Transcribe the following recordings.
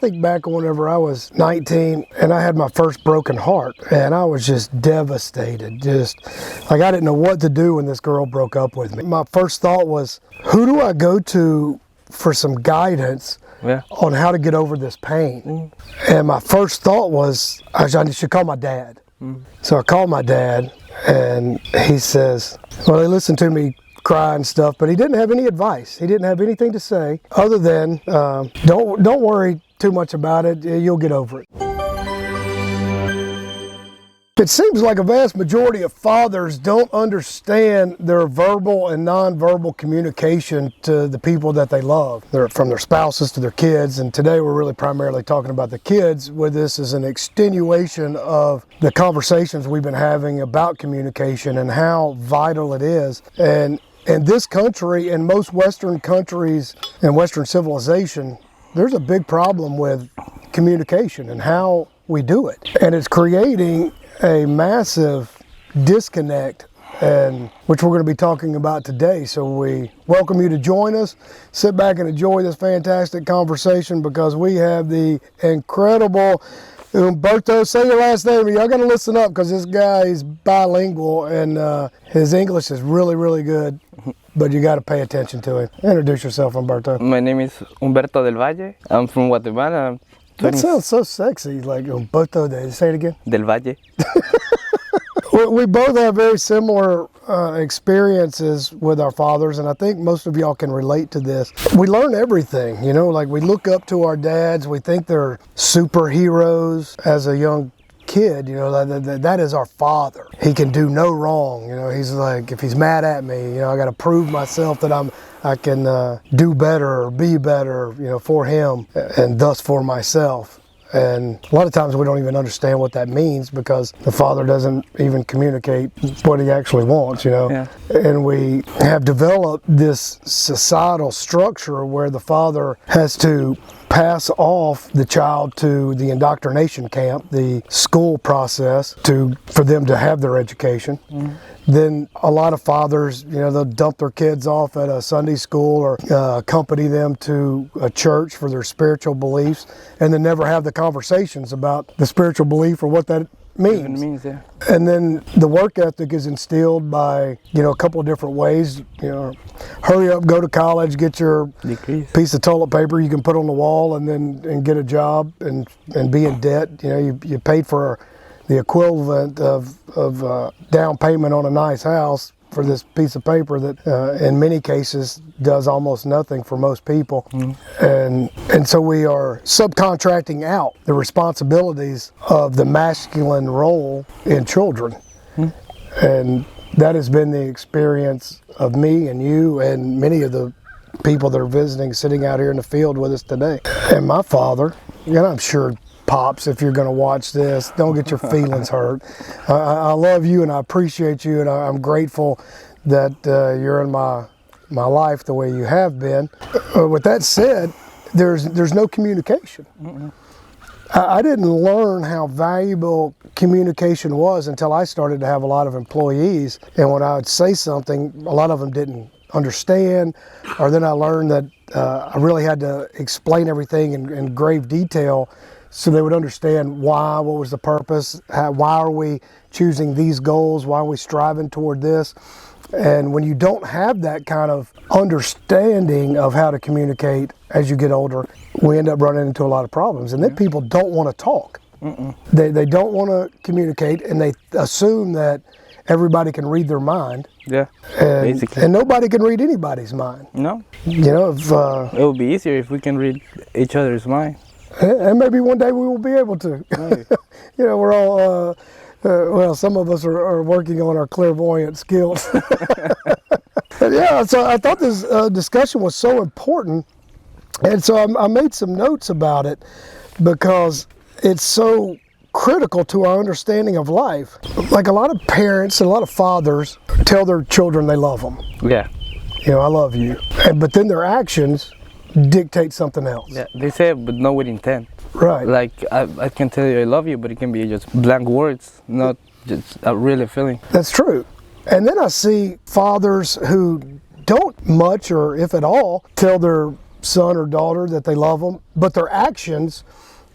Think back whenever I was 19 and I had my first broken heart, and I was just devastated. Just like I didn't know what to do when this girl broke up with me. My first thought was, who do I go to for some guidance on how to get over this pain? And my first thought was, I should call my dad. So I called my dad, and he says, well, he listened to me cry and stuff, but he didn't have any advice. He didn't have anything to say other than, don't worry too much about it, you'll get over it. It seems like a vast majority of fathers don't understand their verbal and nonverbal communication to the people that they love, from their spouses to their kids. And today we're really primarily talking about the kids, where this is an extenuation of the conversations we've been having about communication and how vital it is. And in this country and most Western countries and Western civilization, there's a big problem with communication and how we do it. And it's creating a massive disconnect, and which we're going to be talking about today. So we welcome you to join us. Sit back and enjoy this fantastic conversation, because we have the incredible Humberto. Say your last name. Y'all got to listen up, because this guy is bilingual and his English is really, really good. But you got to pay attention to him. Introduce yourself, Humberto. My name is Humberto del Valle. I'm from Guatemala. That sounds so sexy, like Humberto. Say it again. Del Valle. We both have very similar experiences with our fathers, and I think most of y'all can relate to this. We learn everything, you know, like we look up to our dads. We think they're superheroes as a young kid, you know, that is our father. He can do no wrong, you know. He's like, if he's mad at me, you know, I got to prove myself that I can do better or be better, you know, for him and thus for myself. And a lot of times we don't even understand what that means, because the father doesn't even communicate what he actually wants, you know. Yeah. And we have developed this societal structure where the father has to pass off the child to the indoctrination camp, the school process, for them to have their education. Then a lot of fathers, you know, they'll dump their kids off at a Sunday school or accompany them to a church for their spiritual beliefs, and then never have the conversations about the spiritual belief or what that means. Yeah. And then the work ethic is instilled by, you know, a couple of different ways. You know, hurry up, go to college, get your piece of toilet paper you can put on the wall, and get a job and be in debt. You know, you paid for the equivalent of down payment on a nice house for this piece of paper that in many cases does almost nothing for most people. And so we are subcontracting out the responsibilities of the masculine role in children. And that has been the experience of me and you and many of the people that are visiting, sitting out here in the field with us today. And my father, and I'm sure Pops, if you're going to watch this, don't get your feelings hurt. I love you and I appreciate you, and I'm grateful that you're in my life the way you have been. With that said, there's no communication. I didn't learn how valuable communication was until I started to have a lot of employees, and when I would say something, a lot of them didn't understand, or then I learned that I really had to explain everything in grave detail, so they would understand why, what was the purpose, why are we choosing these goals, why are we striving toward this. And when you don't have that kind of understanding of how to communicate as you get older, we end up running into a lot of problems. And then people don't want to talk. They don't want to communicate, and they assume that everybody can read their mind. Yeah, basically. And nobody can read anybody's mind. No. You know, it would be easier if we can read each other's mind. And maybe one day we will be able to. You know, we're all, well, some of us are working on our clairvoyant skills. Yeah, so I thought this discussion was so important. And so I made some notes about it, because it's so critical to our understanding of life. Like a lot of parents and a lot of fathers tell their children they love them. Yeah. You know, I love you. But then their actions dictate something else. Yeah, they say it, but not with intent. Right. Like, I can tell you I love you, but it can be just blank words, not just a really feeling. That's true. And then I see fathers who don't much, or if at all, tell their son or daughter that they love them, but their actions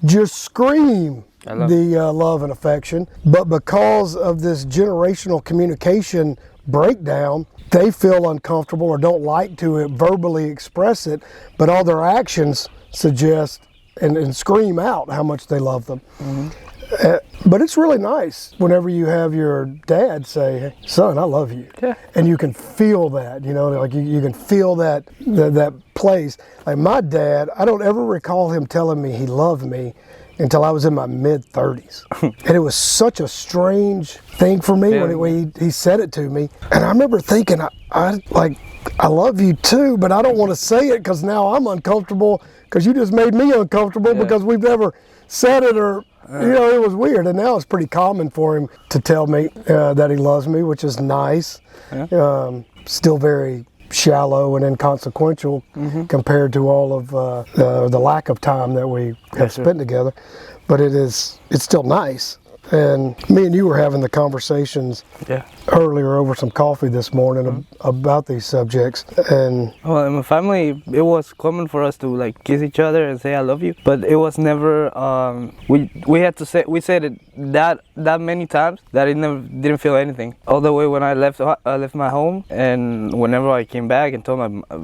just scream the love and affection. But because of this generational communication breakdown, they feel uncomfortable or don't like to verbally express it, but all their actions suggest and scream out how much they love them. But it's really nice whenever you have your dad say, "Hey, son, I love you." Yeah. And you can feel that, you know, like you can feel that place. Like my dad, I don't ever recall him telling me he loved me until I was in my mid-30s. And it was such a strange thing for me when he said it to me. And I remember thinking, I love you too, but I don't want to say it because now I'm uncomfortable because you just made me uncomfortable because we've never said it, or you know, it was weird. And now it's pretty common for him to tell me that he loves me, which is nice. Still very shallow and inconsequential compared to all of the lack of time that we have spent together, but it's still nice. And me and you were having the conversations earlier over some coffee this morning about these subjects. And well, in my family, it was common for us to like kiss each other and say "I love you," but it was never. We had to say, we said it that many times that it never didn't feel anything. All the way when I left my home, and whenever I came back and told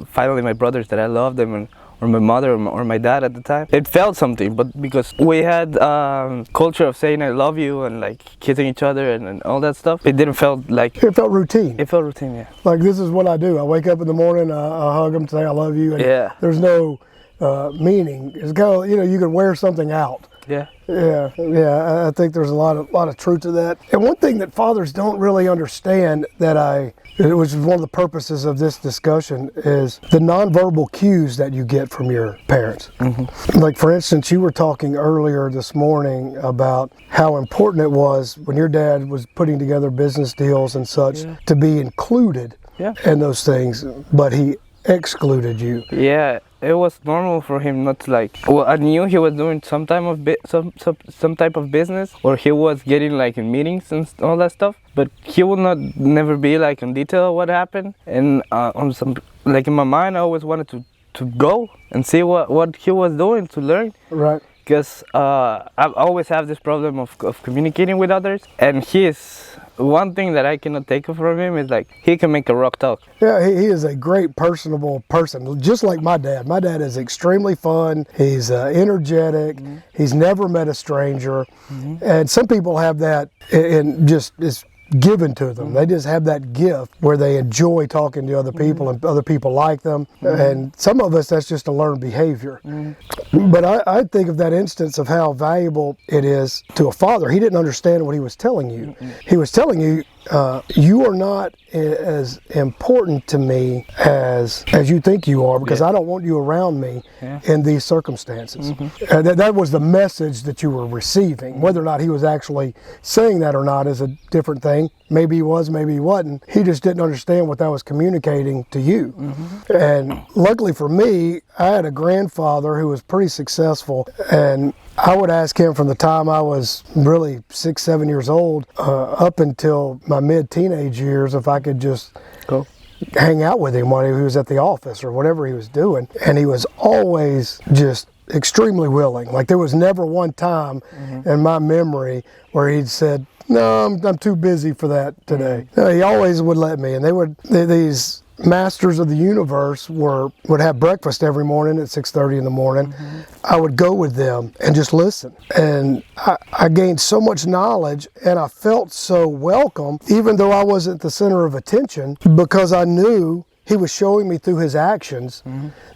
finally my brothers that I loved them, or my mother or my dad at the time, it felt something. But because we had culture of saying "I love you" and like kissing each other and all that stuff, it didn't felt like. It felt routine. It felt routine, yeah. Like, this is what I do. I wake up in the morning, I hug them, say I love you, and there's no meaning. It's kind of, you know, you can wear something out. I think there's a lot of truth to that. And one thing that fathers don't really understand which is one of the purposes of this discussion, is the nonverbal cues that you get from your parents. Like, for instance, you were talking earlier this morning about how important it was when your dad was putting together business deals and such to be included in those things, but he excluded you. Yeah, it was normal for him not to like. Well, I knew he was doing some type of business, or he was getting like in meetings and all that stuff. But he would never be like in detail what happened. And on some, like in my mind, I always wanted to go and see what he was doing, to learn. Right. Because I always have this problem of communicating with others, and one thing that I cannot take from him is like he can make a rock talk. Yeah, he is a great personable person, just like my dad. My dad is extremely fun. He's energetic. He's never met a stranger, and some people have that, and just it's given to them. They just have that gift where they enjoy talking to other people, and other people like them. And some of us, that's just a learned behavior. But I think of that instance of how valuable it is to a father. He didn't understand what he was telling you. He was telling you, you are not as important to me as you think you are, because I don't want you around me in these circumstances. That was the message that you were receiving. Whether or not he was actually saying that or not is a different thing. Maybe he was, maybe he wasn't. He just didn't understand what that was communicating to you. And luckily for me, I had a grandfather who was pretty successful, and I would ask him from the time I was really 6, 7 years old up until my mid-teenage years if I could just go hang out with him while he was at the office or whatever he was doing. And he was always just extremely willing. Like, there was never one time in my memory where he'd said, "No, I'm too busy for that today." No, he always would let me. And these masters of the universe would have breakfast every morning at 6:30 in the morning. I would go with them and just listen. And I gained so much knowledge, and I felt so welcome, even though I wasn't the center of attention, because I knew he was showing me through his actions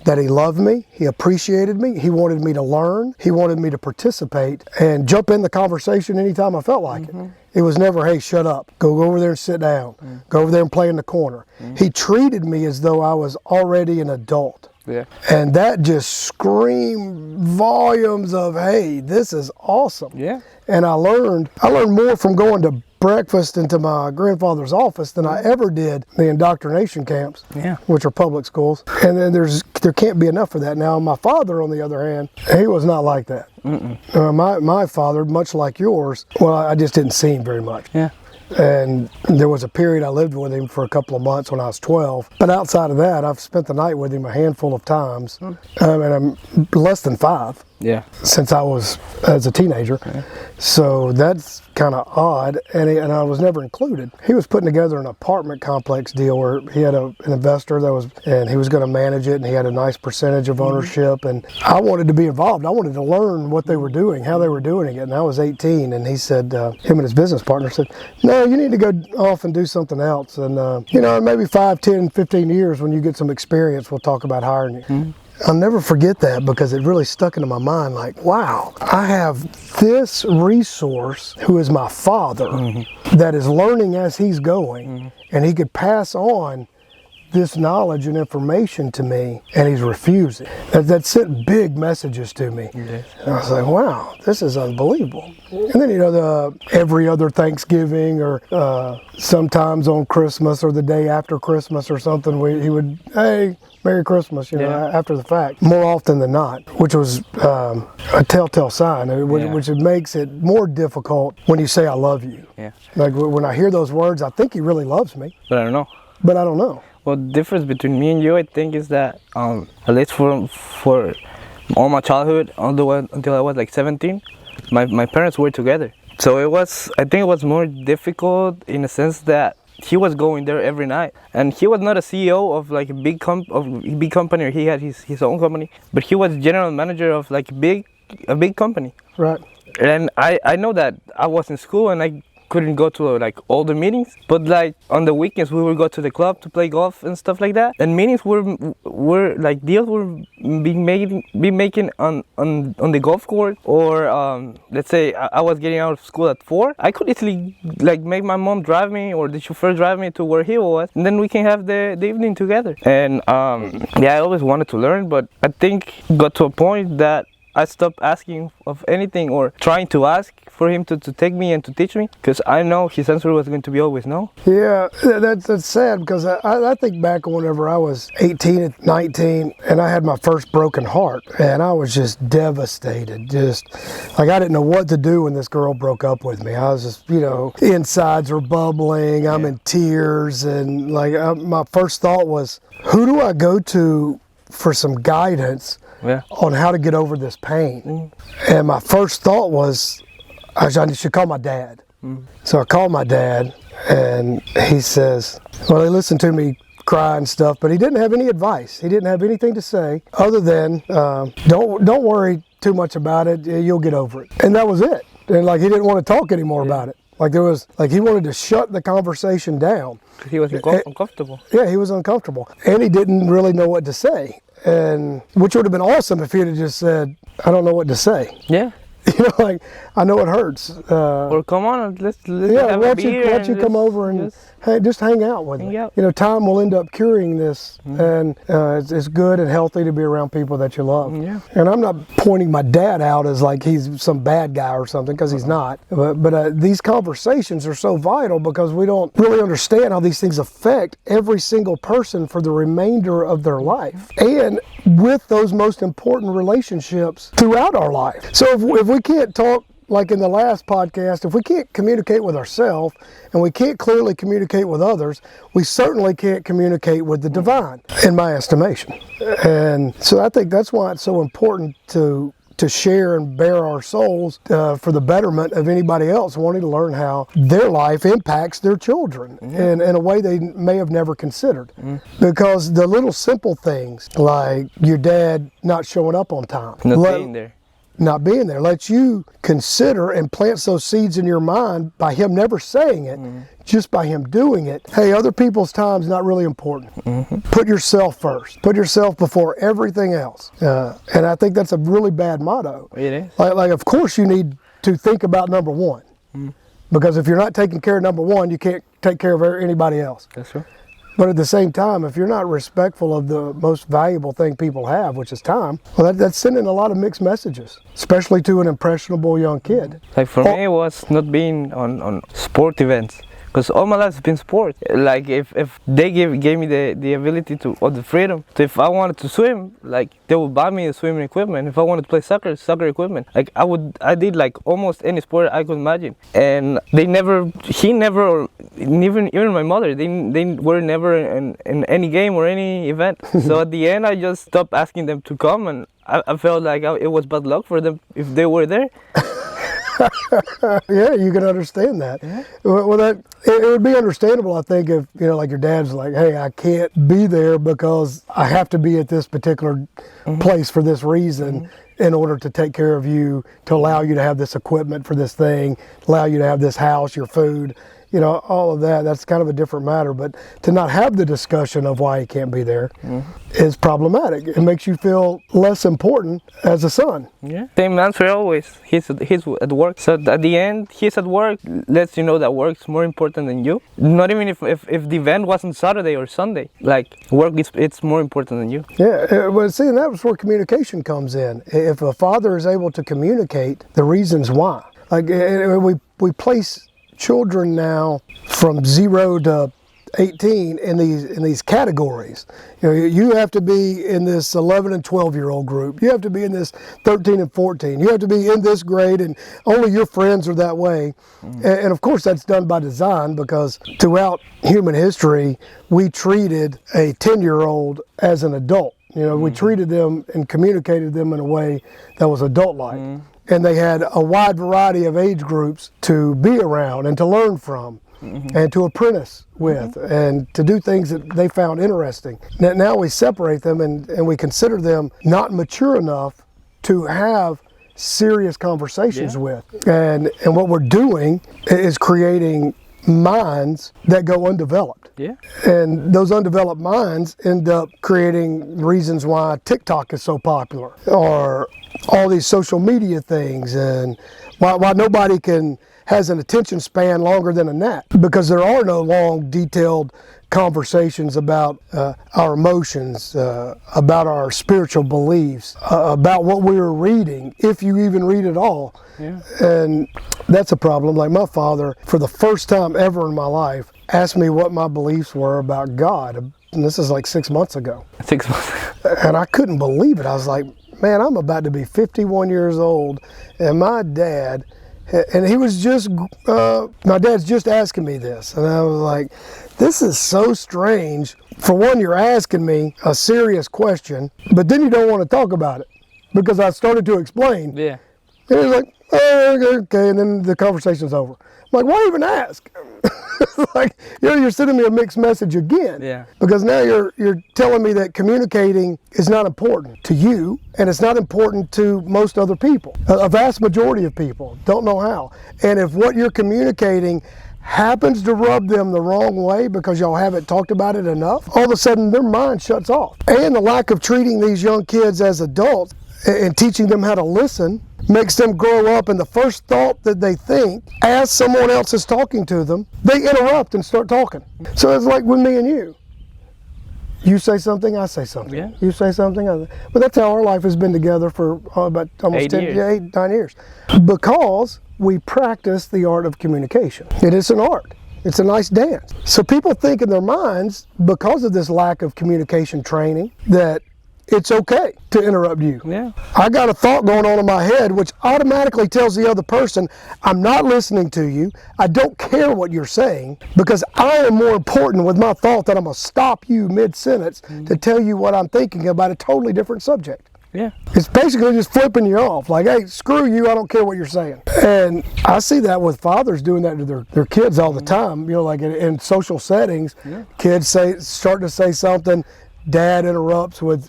that he loved me, he appreciated me, he wanted me to learn, he wanted me to participate and jump in the conversation anytime I felt like it. It was never, "Hey, shut up, go over there and sit down, go over there and play in the corner." He treated me as though I was already an adult. And that just screamed volumes of, "Hey, this is awesome." And I learned more from going to breakfast into my grandfather's office than I ever did the indoctrination camps, which are public schools. And then there can't be enough of that. Now, my father, on the other hand, he was not like that. My father, much like yours, well, I just didn't see him very much. And there was a period I lived with him for a couple of months when I was 12. But outside of that, I've spent the night with him a handful of times. And I'm less than 5. Yeah. Since I was as a teenager. Yeah. So that's kind of odd, and I was never included. He was putting together an apartment complex deal where he had an investor and he was going to manage it, and he had a nice percentage of ownership, and I wanted to be involved. I wanted to learn what they were doing, how they were doing it, and I was 18, and he said, him and his business partner said, no, you need to go off and do something else, and in maybe 5, 10, 15 years when you get some experience, we'll talk about hiring you. Mm-hmm. I'll never forget that because it really stuck into my mind like, wow, I have this resource who is my father that is learning as he's going, and he could pass on this knowledge and information to me, and he's refusing. That sent big messages to me. And I was like, wow, this is unbelievable. And then, every other Thanksgiving or sometimes on Christmas or the day after Christmas or something, he would, hey, Merry Christmas, after the fact, more often than not, which was a telltale sign, which makes it more difficult when you say, I love you. Yeah. Like when I hear those words, I think he really loves me. But I don't know. But I don't know. Well, the difference between me and you, I think, is that, at least for all my childhood, until I was like 17, my parents were together. So I think it was more difficult in the sense that he was going there every night, and he was not a CEO of like a big company, or he had his own company, but he was general manager of like a big company. Right. And I know that I was in school and I couldn't go to like all the meetings, but like on the weekends we would go to the club to play golf and stuff like that, and meetings were like deals were being making on the golf course, or let's say I was getting out of school at 4, I could easily like make my mom drive me or the chauffeur drive me to where he was, and then we can have the evening together. And I always wanted to learn, but I think got to a point that I stopped asking of anything or trying to ask for him to take me and to teach me, because I know his answer was going to be always no. Yeah, that's sad, because I think back whenever I was 18, 19, and I had my first broken heart, and I was just devastated. Just like I didn't know what to do when this girl broke up with me. I was just, insides are bubbling, I'm in tears, and like my first thought was, who do I go to for some guidance on how to get over this pain? And my first thought was, I should call my dad. So I called my dad, and he says, well, he listened to me cry and stuff, but he didn't have any advice. He didn't have anything to say other than, don't worry too much about it, you'll get over it. And that was it. And like he didn't want to talk anymore about it. Like he wanted to shut the conversation down. He was uncomfortable. Yeah, he was uncomfortable. And he didn't really know what to say. And which would have been awesome if he'd have just said, I don't know what to say. Yeah. Like, I know it hurts. Or come on, let's have a beer. Why don't you come over and just hang out with me? Time will end up curing this, and it's good and healthy to be around people that you love. Yeah. And I'm not pointing my dad out as like he's some bad guy or something, because he's not. But these conversations are so vital because we don't really understand how these things affect every single person for the remainder of their life, and with those most important relationships throughout our life. So if we can't talk, like in the last podcast, if we can't communicate with ourselves and we can't clearly communicate with others, we certainly can't communicate with the divine, in my estimation. And so I think that's why it's so important to share and bare our souls for the betterment of anybody else wanting to learn how their life impacts their children in a way they may have never considered. Because the little simple things, like your dad not showing up on time, not being there, lets you consider and plant those seeds in your mind by him never saying it, just by him doing it. Hey, other people's time's not really important. Put yourself first. Put yourself before everything else. And I think that's a really bad motto. It is. Like of course you need to think about number one. Because if you're not taking care of number one, you can't take care of anybody else. That's right. But at the same time, if you're not respectful of the most valuable thing people have, which is time, well, that's sending a lot of mixed messages, especially to an impressionable young kid. Like for me, it was not being on sport events, Because all my life has been sport. Like if they gave me the ability to, or the freedom to, if I wanted to swim, like they would buy me the swimming equipment. If I wanted to play soccer equipment. Like I did like almost any sport I could imagine. And he never, even my mother, they were never in any game or any event. So at the end I just stopped asking them to come, and I felt like it was bad luck for them if they were there. Yeah, you can understand that. Yeah. Well, it would be understandable, I think, if like your dad's like, hey, I can't be there because I have to be at this particular place for this reason in order to take care of you, to allow you to have this equipment for this thing, allow you to have this house, your food, all of that. That's kind of a different matter. But to not have the discussion of why he can't be there is problematic. It makes you feel less important as a son. Yeah. Same answer always. He's at work. So at the end, he's at work. Lets you know that work's more important than you. Not even if the event wasn't Saturday or Sunday. Like work it's more important than you. Yeah. Well, see, and that's where communication comes in. If a father is able to communicate the reasons why, like we place children now from 0 to 18 in these categories. You have to be in this 11 and 12-year-old group. You have to be in this 13 and 14. You have to be in this grade, and only your friends are that way. And of course that's done by design, because throughout human history we treated a 10-year-old as an adult. We treated them and communicated them in a way that was adult-like. And they had a wide variety of age groups to be around and to learn from and to apprentice with and to do things that they found interesting. Now we separate them and we consider them not mature enough to have serious conversations with. And what we're doing is creating minds that go undeveloped. Yeah. And those undeveloped minds end up creating reasons why TikTok is so popular, or all these social media things, and why nobody has an attention span longer than a gnat, because there are no long, detailed conversations about our emotions, about our spiritual beliefs, about what we were reading, if you even read at all. Yeah. And that's a problem. Like my father, for the first time ever in my life, asked me what my beliefs were about God. And this is like 6 months ago. 6 months. And I couldn't believe it. I was like, man, I'm about to be 51 years old, and my dad, and he was just, my dad's just asking me this. And I was like, this is so strange. For one, you're asking me a serious question, but then you don't want to talk about it, because I started to explain. Yeah. And he was like, oh, okay, and then the conversation's over. I'm like, why even ask? Like, you're sending me a mixed message again. Yeah. Because now you're telling me that communicating is not important to you, and it's not important to most other people. A vast majority of people don't know how. And if what you're communicating happens to rub them the wrong way because y'all haven't talked about it enough, all of a sudden their mind shuts off. And the lack of treating these young kids as adults and teaching them how to listen makes them grow up, and the first thought that they think as someone else is talking to them, they interrupt and start talking. So it's like with me and you. You say something, I say something. Yeah. You say something, but that's how our life has been together for about almost 8, 9 years. Because we practice the art of communication. It is an art. It's a nice dance. So people think in their minds, because of this lack of communication training, that it's okay to interrupt you. Yeah. I got a thought going on in my head which automatically tells the other person, I'm not listening to you. I don't care what you're saying, because I am more important with my thought that I'm going to stop you mid-sentence to tell you what I'm thinking about a totally different subject. Yeah. It's basically just flipping you off. Like, hey, screw you, I don't care what you're saying. And I see that with fathers doing that to their kids all the time. Like in social settings, kids start to say something, dad interrupts with,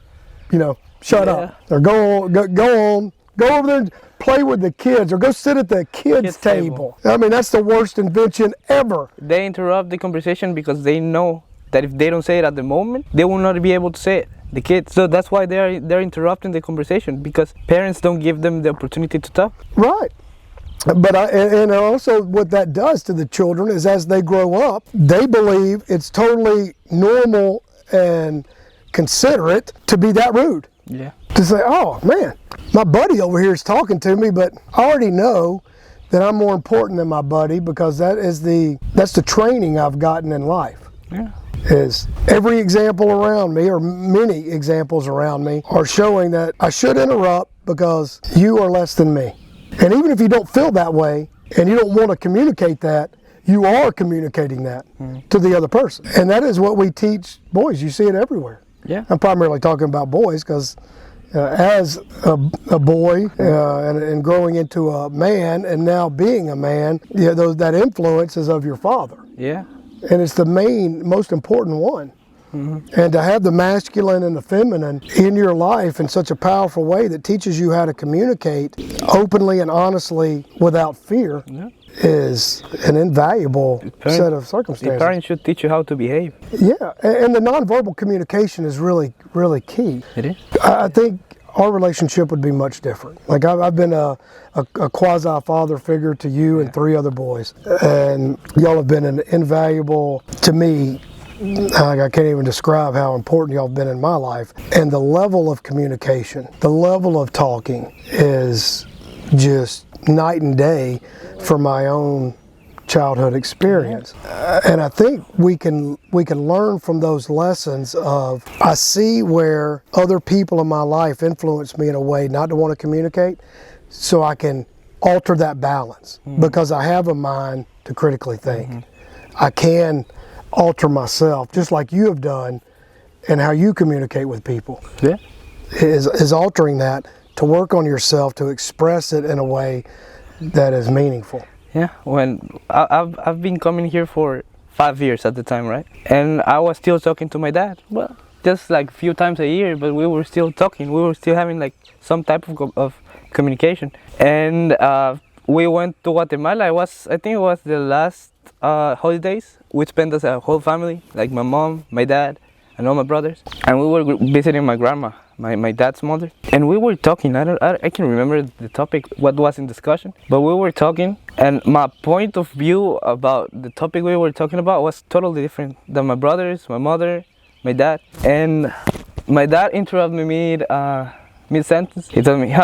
shut up, or go on, go over there and play with the kids, or go sit at the kids' table. I mean, that's the worst invention ever. They interrupt the conversation because they know that if they don't say it at the moment, they will not be able to say it, the kids. So that's why they're interrupting the conversation, because parents don't give them the opportunity to talk. Right. But and also what that does to the children is, as they grow up, they believe it's totally normal and considerate to be that rude. Yeah. To say, oh man, my buddy over here is talking to me, but I already know then I'm more important than my buddy, because that's the training I've gotten in life. Yeah. Is every example around me, or many examples around me, are showing that I should interrupt because you are less than me. And even if you don't feel that way and you don't want to communicate that, you are communicating that to the other person. And that is what we teach boys. You see it everywhere. Yeah. I'm primarily talking about boys because as a boy and growing into a man and now being a man, that influence is of your father. Yeah. And it's the most important one. And to have the masculine and the feminine in your life in such a powerful way that teaches you how to communicate openly and honestly without fear is an invaluable set of circumstances. The parents should teach you how to behave. Yeah, and the nonverbal communication is really, really key. It is. I think our relationship would be much different. Like I've been a quasi-father figure to you and 3 other boys, and y'all have been an invaluable, to me, I can't even describe how important y'all have been in my life. And the level of communication, the level of talking is just night and day from my own childhood experience. And I think we can learn from those lessons of, I see where other people in my life influence me in a way not to want to communicate, so I can alter that balance because I have a mind to critically think. I can alter myself just like you have done, and how you communicate with people is altering that to work on yourself, to express it in a way that is meaningful. Yeah, when I've been coming here for 5 years at the time, right? And I was still talking to my dad. Well, just like a few times a year, but we were still talking. We were still having like some type of communication. And we went to Guatemala. I think it was the last holidays. We spent as a whole family, like my mom, my dad, and all my brothers. And we were visiting my grandma, my dad's mother. And we were talking. I can remember the topic, what was in discussion. But we were talking, and my point of view about the topic we were talking about was totally different than my brothers, my mother, my dad. And my dad interrupted me mid-sentence. He told me,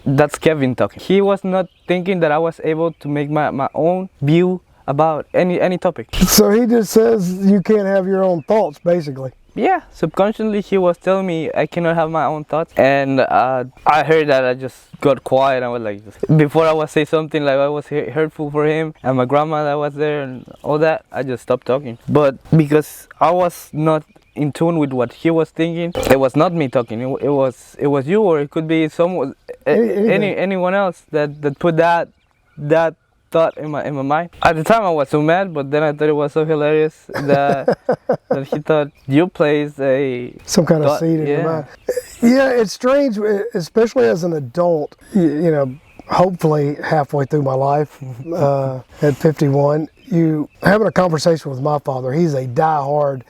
that's Kevin talking. He was not thinking that I was able to make my own view about any topic. So he just says you can't have your own thoughts, basically. Yeah, subconsciously he was telling me I cannot have my own thoughts, and I heard that. I just got quiet. I was like, before I was say something like I was hurtful for him and my grandma that was there and all that, I just stopped talking. But because I was not in tune with what he was thinking, it was not me talking. It was you, or it could be someone, anyone else that put that thought in my mind. At the time I was so mad, but then I thought it was so hilarious that he thought you placed some kind of seed in your mind. Yeah, it's strange, especially as an adult. You know, hopefully halfway through my life, at 51, you having a conversation with my father. He's a diehard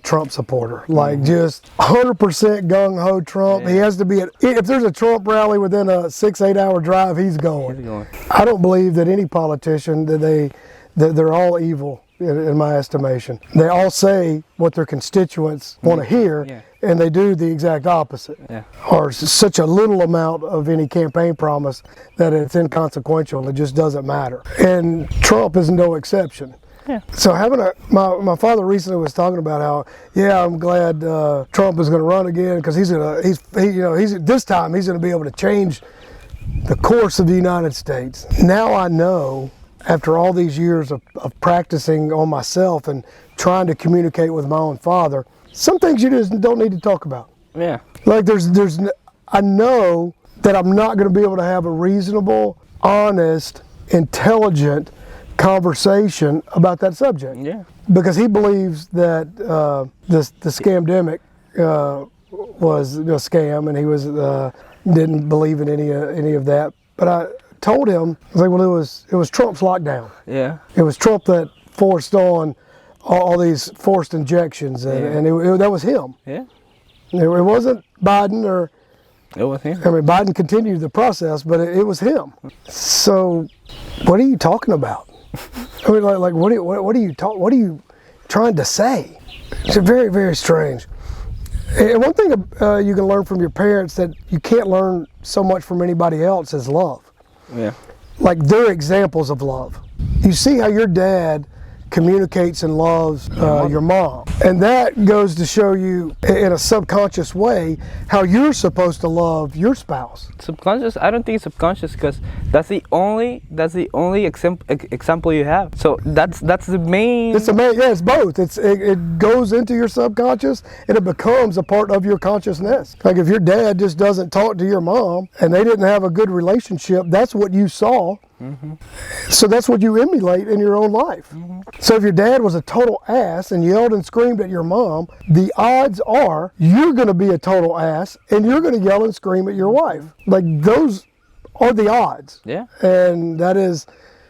Trump supporter, like just 100% gung-ho Trump. He has to be if there's a Trump rally within a 6-8 hour drive, he's going. I don't believe that any politician that they're all evil in my estimation. They all say what their constituents want to hear, and they do the exact opposite, or such a little amount of any campaign promise that it's inconsequential. It just doesn't matter, and Trump is no exception. So having my father recently was talking about how I'm glad Trump is going to run again, because he's this time he's going to be able to change the course of the United States. Now I know, after all these years of practicing on myself and trying to communicate with my own father, some things you just don't need to talk about. Like I know that I'm not going to be able to have a reasonable, honest, intelligent conversation about that subject, because he believes that the scamdemic was a scam, and he was didn't believe in any of that. But I told him, I was like, well, it was Trump's lockdown. It was Trump that forced on all these forced injections, and that was him. It wasn't Biden, or it was him. I mean, Biden continued the process, but it was him. So what are you talking about? I mean, like what are you trying to say? It's very, very strange. And one thing you can learn from your parents that you can't learn so much from anybody else is love. like they're examples of love. You see how your dad communicates and loves your mom, and that goes to show you in a subconscious way how you're supposed to love your spouse. Subconscious? I don't think it's subconscious, because that's the only example you have. So that's the main. It's amazing. Yeah, it's both. It goes into your subconscious and it becomes a part of your consciousness. Like if your dad just doesn't talk to your mom and they didn't have a good relationship, that's what you saw. Mm-hmm. So that's what you emulate in your own life. Mm-hmm. So if your dad was a total ass and yelled and screamed at your mom, the odds are you're going to be a total ass and you're going to yell and scream at your wife. Like those are the odds. Yeah. And that is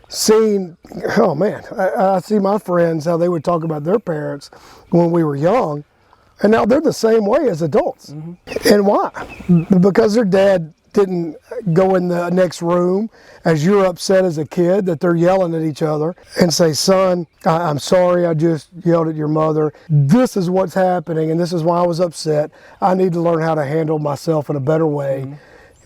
seen. Oh man, I see my friends how they would talk about their parents when we were young, and now they're the same way as adults. Mm-hmm. And why? Because their dad didn't go in the next room as you're upset as a kid that they're yelling at each other and say, son, I'm sorry, I just yelled at your mother. This is what's happening and this is why I was upset. I need to learn how to handle myself in a better way. Mm-hmm.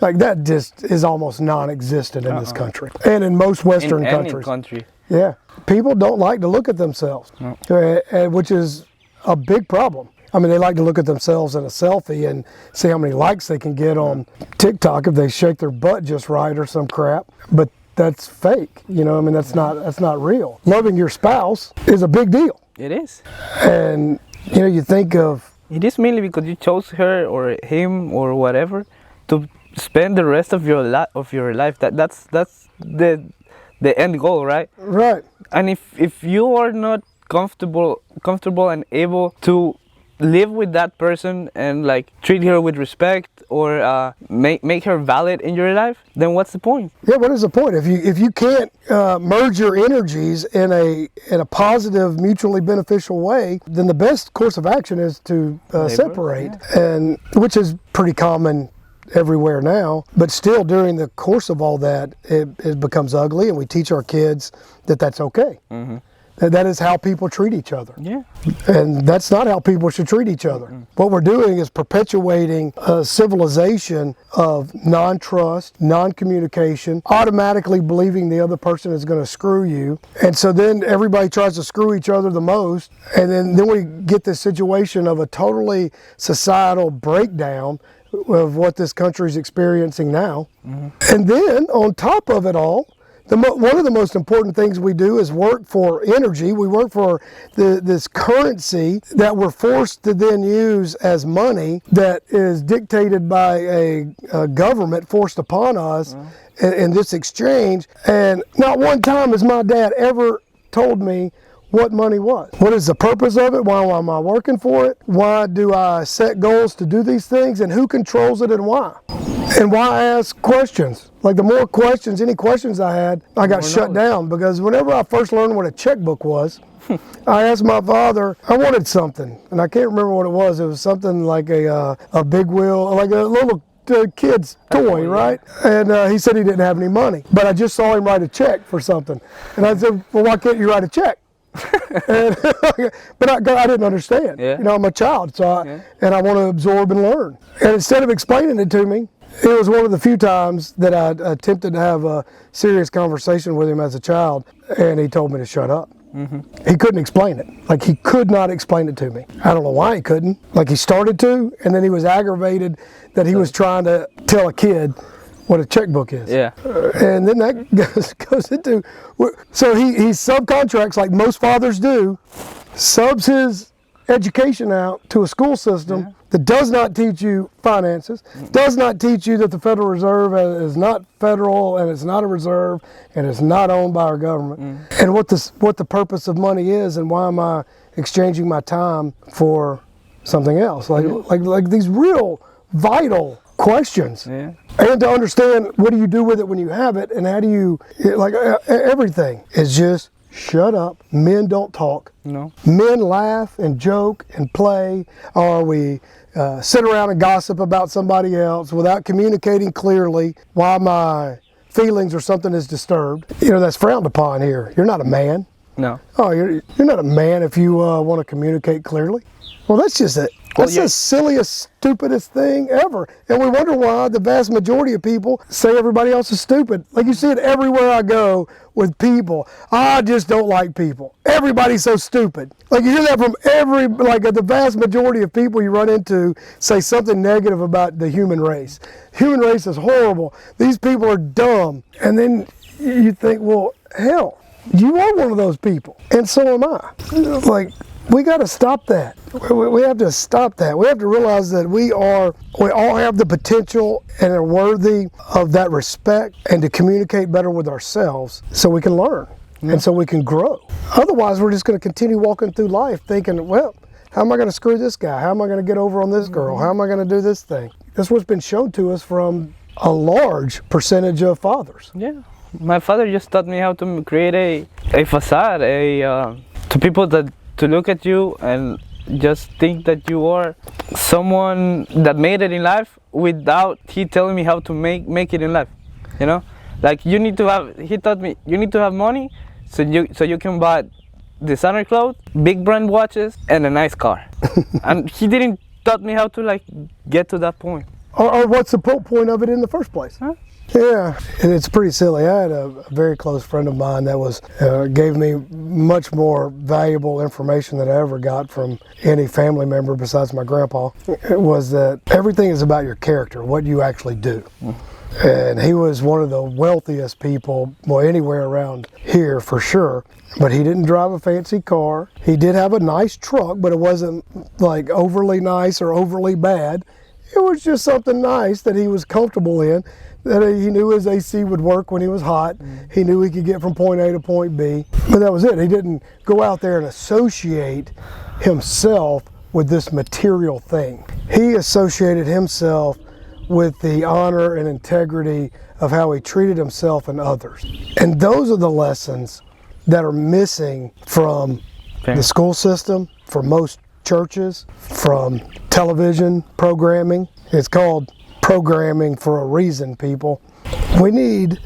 Like that just is almost non-existent in this country and in most Western countries. Country. Yeah. People don't like to look at themselves, which is a big problem. I mean, they like to look at themselves in a selfie and see how many likes they can get on TikTok if they shake their butt just right or some crap. But that's fake, you know. I mean, that's not real. Loving your spouse is a big deal. It is. And you know, you think of it is mainly because you chose her or him or whatever to spend the rest of your life. That's the end goal, right? Right. And if you are not comfortable and able to live with that person and like treat her with respect or make her valid in your life, then what's the point? Yeah, what is the point if you can't merge your energies in a positive, mutually beneficial way? Then the best course of action is to separate, and which is pretty common everywhere now. But still, during the course of all that, it becomes ugly, and we teach our kids that that's okay. Mm-hmm. That is how people treat each other. Yeah. And that's not how people should treat each other. Mm-hmm. What we're doing is perpetuating a civilization of non-trust, non-communication, automatically believing the other person is going to screw you. And so then everybody tries to screw each other the most. And then we get this situation of a totally societal breakdown of what this country is experiencing now. Mm-hmm. And then on top of it all, one of the most important things we do is work for energy. We work for this currency that we're forced to then use as money that is dictated by a government forced upon us in this exchange. And not one time has my dad ever told me what money was. What is the purpose of it? Why am I working for it? Why do I set goals to do these things? And who controls it and why? And why ask questions? Like the more questions, any questions I had, I got shut down, because whenever I first learned what a checkbook was, I asked my father, I wanted something, and I can't remember what it was. It was something like a big wheel, like a little kid's toy, right? And he said he didn't have any money, but I just saw him write a check for something. And I said, well, why can't you write a check? And, but I didn't understand. Yeah. You know, I'm a child, so and I want to absorb and learn. And instead of explaining it to me, it was one of the few times that I attempted to have a serious conversation with him as a child, and he told me to shut up. Mm-hmm. He couldn't explain it. Like, he could not explain it to me. I don't know why he couldn't. Like, he started to, and then he was aggravated that he was trying to tell a kid what a checkbook is. Yeah. And then that goes into, so he subcontracts, like most fathers do, subs his education out to a school system that does not teach you finances, does not teach you that the Federal Reserve is not federal, and it's not a reserve, and it's not owned by our government, and what the purpose of money is, and why am I exchanging my time for something else? Like these real vital questions. Yeah. And to understand, what do you do with it when you have it, and how do you, like, everything is just shut up. Men don't talk. No. Men laugh and joke and play, or we sit around and gossip about somebody else without communicating clearly why my feelings or something is disturbed. You know, that's frowned upon here. You're not a man. No. Oh, you're not a man if you want to communicate clearly. Well, that's just That's the silliest, stupidest thing ever. And we wonder why the vast majority of people say everybody else is stupid. Like you see it everywhere I go with people. I just don't like people. Everybody's so stupid. Like you hear that from the vast majority of people you run into say something negative about the human race. Human race is horrible. These people are dumb. And then you think, well, hell, you are one of those people. And so am I. Like, we got to stop that. We have to stop that. We have to realize that we all have the potential and are worthy of that respect and to communicate better with ourselves so we can learn and so we can grow. Otherwise, we're just going to continue walking through life thinking, well, how am I going to screw this guy? How am I going to get over on this girl? How am I going to do this thing? That's what's been shown to us from a large percentage of fathers. Yeah. My father just taught me how to create a facade, to people that to look at you and just think that you are someone that made it in life without he telling me how to make it in life. You know, like he taught me you need to have money so you can buy designer clothes, big brand watches, and a nice car. And he didn't taught me how to like get to that point. Or what's the point of it in the first place? Huh? Yeah, and it's pretty silly. I had a very close friend of mine that gave me much more valuable information than I ever got from any family member besides my grandpa. It was that everything is about your character, what you actually do. And he was one of the wealthiest people, anywhere around here for sure. But he didn't drive a fancy car. He did have a nice truck, but it wasn't like overly nice or overly bad. It was just something nice that he was comfortable in, that he knew his AC would work when he was hot. He knew he could get from point A to point B. But that was it. He didn't go out there and associate himself with this material thing. He associated himself with the honor and integrity of how he treated himself and others. And those are the lessons that are missing from the school system, from most churches, from television programming. It's called programming for a reason, people. We need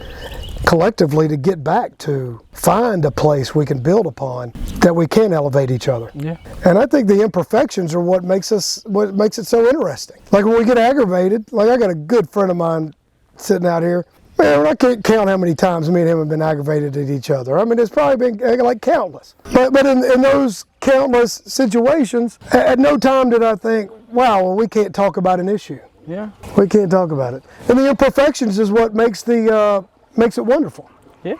collectively to get back to find a place we can build upon that we can elevate each other. Yeah. And I think the imperfections are what makes it so interesting. Like when we get aggravated, like I got a good friend of mine sitting out here. Man, I can't count how many times me and him have been aggravated at each other. I mean, it's probably been like countless. But in those countless situations, at no time did I think, wow, well, we can't talk about an issue. Yeah. We can't talk about it. And the imperfections is what makes it wonderful. Yeah.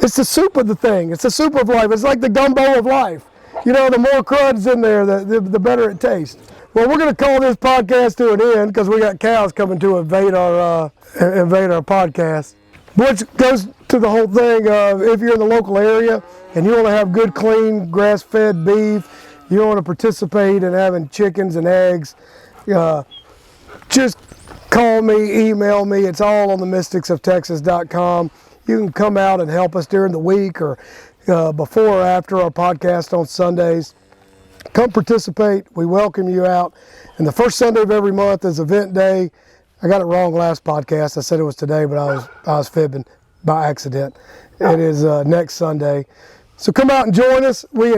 It's the soup of the thing. It's the soup of life. It's like the gumbo of life. You know, the more crud's in there, the better it tastes. Well, we're going to call this podcast to an end because we got cows coming to invade our podcast. Which goes to the whole thing of if you're in the local area and you want to have good, clean, grass-fed beef, you want to participate in having chickens and eggs, just call me, email me. It's all on the mysticsoftexas.com. You can come out and help us during the week or before or after our podcast on Sundays. Come participate. We welcome you out. And the first Sunday of every month is event day. I got it wrong last podcast. I said it was today, but I was fibbing by accident. It is next Sunday. So come out and join us. We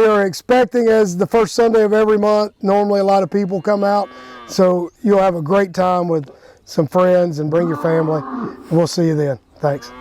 are expecting as the first Sunday of every month. Normally a lot of people come out. So you'll have a great time with some friends and bring your family. And we'll see you then. Thanks.